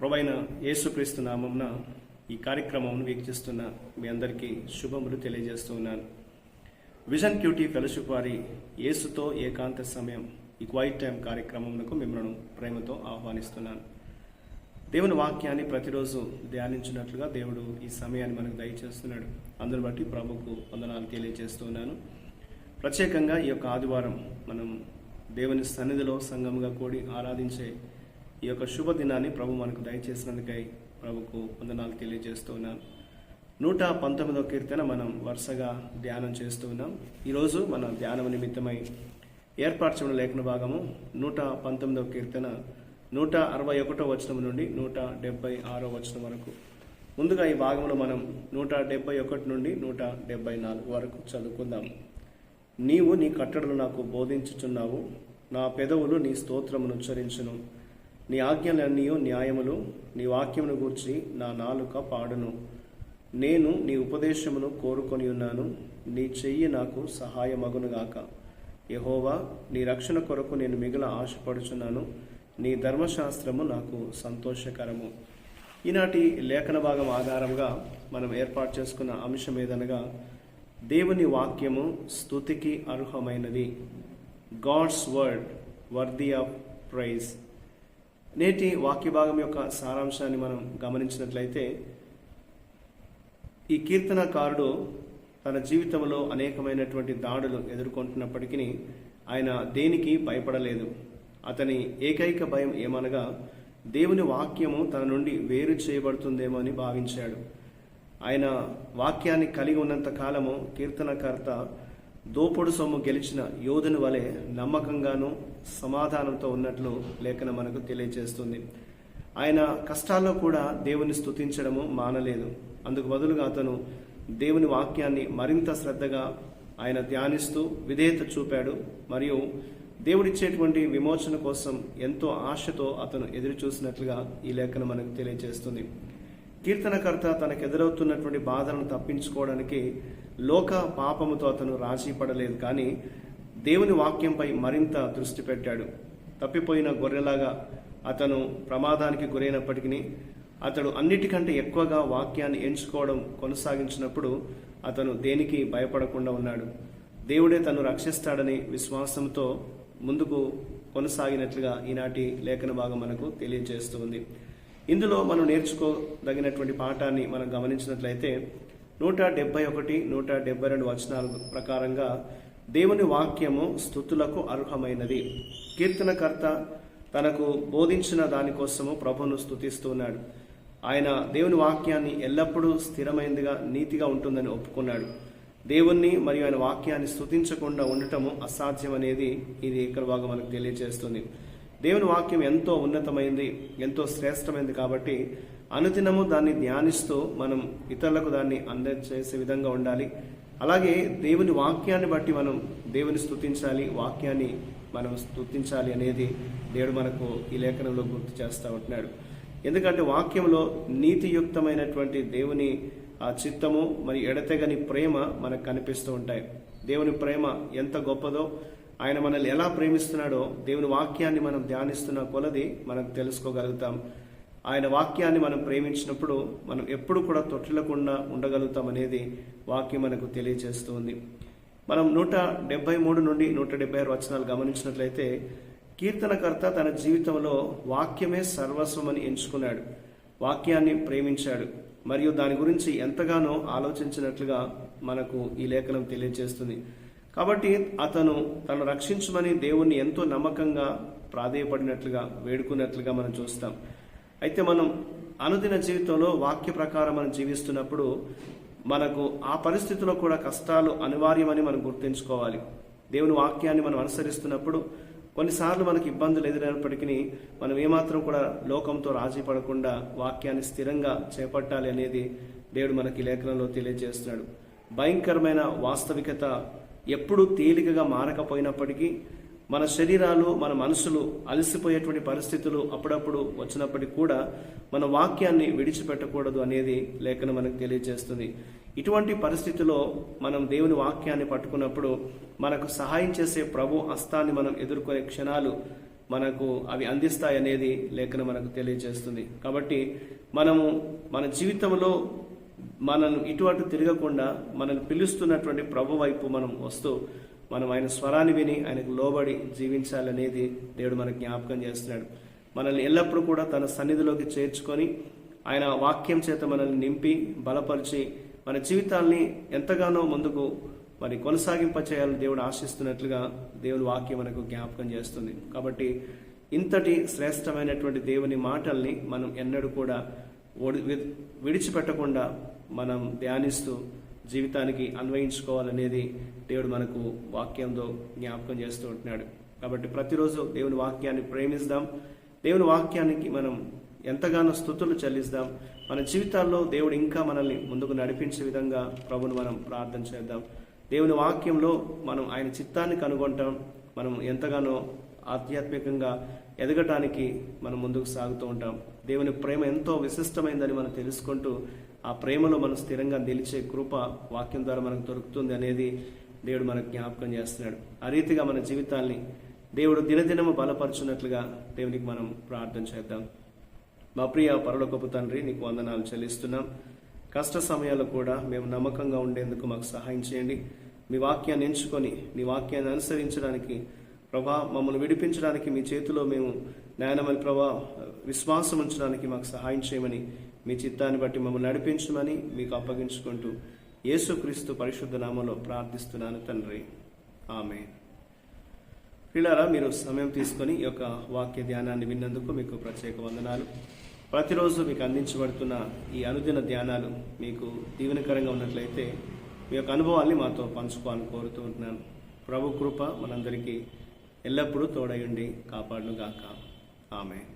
ప్రభువైన యేసుక్రీస్తు నామమున ఈ కార్యక్రమం వీక్షిస్తున్న మీ అందరికీ శుభములు తెలియజేస్తూ ఉన్నాను. విజన్ క్యూటీ ఫెలోషిప్ వారి యేసుతో ఏకాంత సమయం ఈ క్వైట్ టైం కార్యక్రమంకు మిమ్మల్ని ప్రేమతో ఆహ్వానిస్తున్నాను. దేవుని వాక్యాన్ని ప్రతిరోజు ధ్యానించినట్లుగా దేవుడు ఈ సమయాన్ని మనకు దయచేస్తున్నాడు. అందుని బట్టి ప్రభుకు వందనాలు తెలియజేస్తున్నాను. ప్రత్యేకంగా ఈ యొక్క ఆదివారం మనం దేవుని సన్నిధిలో సంఘముగా కూడి ఆరాధించే ఈ యొక్క శుభదినాన్ని ప్రభు మనకు దయచేసినందుకై ప్రభుకు వందనాలు తెలియజేస్తూ ఉన్నాను. 119వ కీర్తన మనం వరుసగా ధ్యానం చేస్తూ ఉన్నాం. ఈరోజు మన ధ్యానం నిమిత్తమై ఏర్పరచబడిన లేఖన భాగము 119వ కీర్తన 161వ వచనం నుండి 176వ వచనం వరకు. ముందుగా ఈ భాగంలో మనం 171 నుండి 174 వరకు చదువుకుందాం. నీవు నీ కట్టడలు నాకు బోధించుచున్నావు, నా పెదవులు నీ స్తోత్రమును ఉచ్చరించును. నీ ఆజ్ఞలన్నీ న్యాయములు, నీ వాక్యమును గూర్చి నా నాలుక పాడును. నేను నీ ఉపదేశమును కోరుకొని ఉన్నాను, నీ చెయ్యి నాకు సహాయమగునుగాక. యెహోవా, నీ రక్షణ కొరకు నేను మిగుల ఆశపడుచున్నాను, నీ ధర్మశాస్త్రము నాకు సంతోషకరము. ఈనాటి లేఖన భాగం ఆధారంగా మనం ఏర్పాటు చేసుకున్న అంశం ఏదనగా దేవుని వాక్యము స్తుతికి అర్హమైనది. God's word worthy of praise. నేటి వాక్య భాగం యొక్క సారాంశాన్ని మనం గమనించినట్లయితే, ఈ కీర్తనకారుడు తన జీవితంలో అనేకమైనటువంటి దాడులు ఎదుర్కొంటున్నప్పటికీ ఆయన దేనికి భయపడలేదు. అతని ఏకైక భయం ఏమనగా దేవుని వాక్యము తన నుండి వేరు చేయబడుతుందేమో అని భావించాడు. ఆయన వాక్యాన్ని కలిగి ఉన్నంత కాలము కీర్తనకర్త దోపుడు సొమ్ము గెలిచిన యోధుని వలె నమ్మకంగాను సమాధానంతో ఉన్నట్లు లేఖనం మనకు తెలియజేస్తుంది. ఆయన కష్టాల్లో కూడా దేవుని స్తుతించడము మానలేదు. అందుకు బదులుగా అతను దేవుని వాక్యాన్ని మరింత శ్రద్ధగా ఆయన ధ్యానిస్తూ విధేయత చూపాడు. మరియు దేవుడిచ్చేటువంటి విమోచన కోసం ఎంతో ఆశతో అతను ఎదురు చూసినట్లుగా ఈ లేఖనం మనకు తెలియజేస్తుంది. కీర్తనకర్త తనకు ఎదురవుతున్నటువంటి బాధలను తప్పించుకోవడానికి లోక పాపముతో అతను రాజీ పడలేదు, కానీ దేవుని వాక్యంపై మరింత దృష్టి పెట్టాడు. తప్పిపోయిన గొర్రెలాగా అతను ప్రమాదానికి గురైనప్పటికీ అతడు అన్నిటికంటే ఎక్కువగా వాక్యాన్ని ఎంచుకోవడం కొనసాగించినప్పుడు అతను దేనికి భయపడకుండా ఉన్నాడు. దేవుడే తను రక్షిస్తాడని విశ్వాసంతో ముందుకు కొనసాగినట్లుగా ఈనాటి లేఖన భాగం మనకు తెలియజేస్తుంది. ఇందులో మనం నేర్చుకోదగినటువంటి పాఠాన్ని మనం గమనించినట్లయితే 171, 172 వచనాల ప్రకారంగా దేవుని వాక్యము స్తుతులకు అర్హమైనది. కీర్తనకర్త తనకు బోధించిన దానికోసము ప్రభువును స్తుతిస్తున్నాడు. ఆయన దేవుని వాక్యాన్ని ఎల్లప్పుడూ స్థిరమైనదిగా నీతిగా ఉంటుందని ఒప్పుకున్నాడు. దేవుణ్ణి మరియు ఆయన వాక్యాన్ని స్తుతించకుండా ఉండటము అసాధ్యం అనేది ఇది ఇక్కడ భాగం మనకు తెలియజేస్తుంది. దేవుని వాక్యం ఎంతో ఉన్నతమైంది, ఎంతో శ్రేష్టమైంది కాబట్టి అనుదినము దాన్ని ధ్యానిస్తూ మనం ఇతరులకు దాన్ని అందజేసే విధంగా ఉండాలి. అలాగే దేవుని వాక్యాన్ని బట్టి మనం దేవుని స్తుతించాలి, వాక్యాన్ని మనం స్తుతించాలి అనేది దేవుడు మనకు ఈ లేఖనంలో గుర్తు చేస్తూ ఉంటున్నాడు. ఎందుకంటే వాక్యంలో నీతియుక్తమైనటువంటి దేవుని ఆ చిత్తము మరియు ఎడతెగని ప్రేమ మనకు కనిపిస్తూ ఉంటాయి. దేవుని ప్రేమ ఎంత గొప్పదో, ఆయన మనల్ని ఎలా ప్రేమిస్తున్నాడో దేవుని వాక్యాన్ని మనం ధ్యానిస్తున్న కొలది మనకు తెలుసుకోగలుగుతాం. ఆయన వాక్యాన్ని మనం ప్రేమించినప్పుడు మనం ఎప్పుడు కూడా తొట్టిల్లకుండా ఉండగలుగుతాం అనేది వాక్యం మనకు తెలియజేస్తుంది. మనం 173 నుండి 176 వచనాలు గమనించినట్లయితే కీర్తనకర్త తన జీవితంలో వాక్యమే సర్వస్వమని ఎంచుకున్నాడు, వాక్యాన్ని ప్రేమించాడు మరియు దాని గురించి ఎంతగానో ఆలోచించినట్లుగా మనకు ఈ లేఖనం తెలియజేస్తుంది. కాబట్టి అతను తను రక్షించమని దేవుణ్ణి ఎంతో నమ్మకంగా ప్రాధేయపడినట్లుగా వేడుకున్నట్లుగా మనం చూస్తాం. అయితే మనం అనుదిన జీవితంలో వాక్య ప్రకారం మనం జీవిస్తున్నప్పుడు మనకు ఆ పరిస్థితిలో కూడా కష్టాలు అనివార్యమని మనం గుర్తుంచుకోవాలి. దేవుని వాక్యాన్ని మనం అనుసరిస్తున్నప్పుడు కొన్నిసార్లు మనకు ఇబ్బందులు ఎదురైనప్పటికీ మనం ఏమాత్రం కూడా లోకంతో రాజీ పడకుండా వాక్యాన్ని స్థిరంగా చేపట్టాలి అనేది దేవుడు మనకి లేఖనంలో తెలియజేస్తున్నాడు. భయంకరమైన వాస్తవికత ఎప్పుడు తేలికగా మారకపోయినప్పటికీ మన శరీరాలు, మన మనసులు అలసిపోయేటువంటి పరిస్థితులు అప్పుడప్పుడు వచ్చినప్పటికీ కూడా మన వాక్యాన్ని విడిచిపెట్టకూడదు అనేది లేఖనం మనకు తెలియజేస్తుంది. ఇటువంటి పరిస్థితిలో మనం దేవుని వాక్యాన్ని పట్టుకున్నప్పుడు మనకు సహాయం చేసే ప్రభు హస్తాన్ని మనం ఎదుర్కొనే క్షణాలు మనకు అవి అందిస్తాయి అనేది లేఖనం మనకు తెలియజేస్తుంది. కాబట్టి మనము మన జీవితంలో మనల్ని ఇటు అటు తిరగకుండా మనల్ని పిలుస్తున్నటువంటి ప్రభు వైపు మనం వస్తూ మనం ఆయన స్వరాన్ని విని ఆయనకు లోబడి జీవించాలనేది దేవుడు మనకు జ్ఞాపకం చేస్తున్నాడు. మనల్ని ఎల్లప్పుడూ కూడా తన సన్నిధిలోకి చేర్చుకొని ఆయన వాక్యం చేత మనల్ని నింపి బలపరిచి మన జీవితాల్ని ఎంతగానో ముందుకు మరి కొనసాగింపచేయాలని దేవుడు ఆశిస్తున్నట్లుగా దేవుని వాక్యం మనకు జ్ఞాపకం చేస్తుంది. కాబట్టి ఇంతటి శ్రేష్టమైనటువంటి దేవుని మాటల్ని మనం ఎన్నడూ కూడా విడిచిపెట్టకుండా మనం ధ్యానిస్తూ జీవితానికి అన్వయించుకోవాలనేది దేవుడు మనకు వాక్యంతో జ్ఞాపకం చేస్తూ ఉంటున్నాడు. కాబట్టి ప్రతిరోజు దేవుని వాక్యాన్ని ప్రేమిద్దాం, దేవుని వాక్యానికి మనం ఎంతగానో స్తుతులు చెల్లిద్దాం. మన జీవితాల్లో దేవుడు ఇంకా మనల్ని ముందుకు నడిపించే విధంగా ప్రభుని మనం ప్రార్థన చేద్దాం. దేవుని వాక్యంలో మనం ఆయన చిత్తాన్ని కనుగొంటాం. మనం ఎంతగానో ఆధ్యాత్మికంగా ఎదగటానికి మనం ముందుకు సాగుతూ ఉంటాం. దేవుని ప్రేమ ఎంతో విశిష్టమైందని మనం తెలుసుకుంటూ ఆ ప్రేమలో మనం స్థిరంగా నిలిచే కృప వాక్యం ద్వారా మనకు దొరుకుతుంది అనేది దేవుడు మనకు జ్ఞాపకం చేస్తున్నాడు. ఆ రీతిగా మన జీవితాల్ని దేవుడు దినదినము బలపరచున్నట్లుగా దేవునికి మనం ప్రార్థన చేద్దాం. మా ప్రియ పరలోకపు తండ్రి, నీకు వందనాలు చెల్లిస్తున్నాం. కష్ట సమయాల్లో కూడా మేము నమ్మకంగా ఉండేందుకు మాకు సహాయం చేయండి. మీ వాక్యాన్ని ఎంచుకొని నీ వాక్యాన్ని అనుసరించడానికి ప్రభా, మమ్మల్ని విడిపించడానికి మీ చేతిలో మేము జ్ఞానమని ప్రభా విశ్వాసం ఉంచడానికి మాకు సహాయం చేయమని, మీ చిత్తాన్ని బట్టి మమ్మల్ని నడిపించమని మీకు అప్పగించుకుంటూ యేసుక్రీస్తు పరిశుద్ధ నామంలో ప్రార్థిస్తున్నాను తండ్రి, ఆమేన్. ప్రియులారా, మీరు సమయం తీసుకొని ఈ యొక్క వాక్య ధ్యానాన్ని విన్నందుకు మీకు ప్రత్యేక వందనాలు. ప్రతిరోజు మీకు అందించబడుతున్న ఈ అనుదిన ధ్యానాలు మీకు దీవెనకరంగా ఉన్నట్లయితే మీ యొక్క అనుభవాల్ని మాతో పంచుకోవాలని కోరుతూ ఉంటున్నాను. ప్రభు కృప మనందరికీ ఎల్లప్పుడూ తోడయుండి కాపాడునుగాక. ఆమేన్.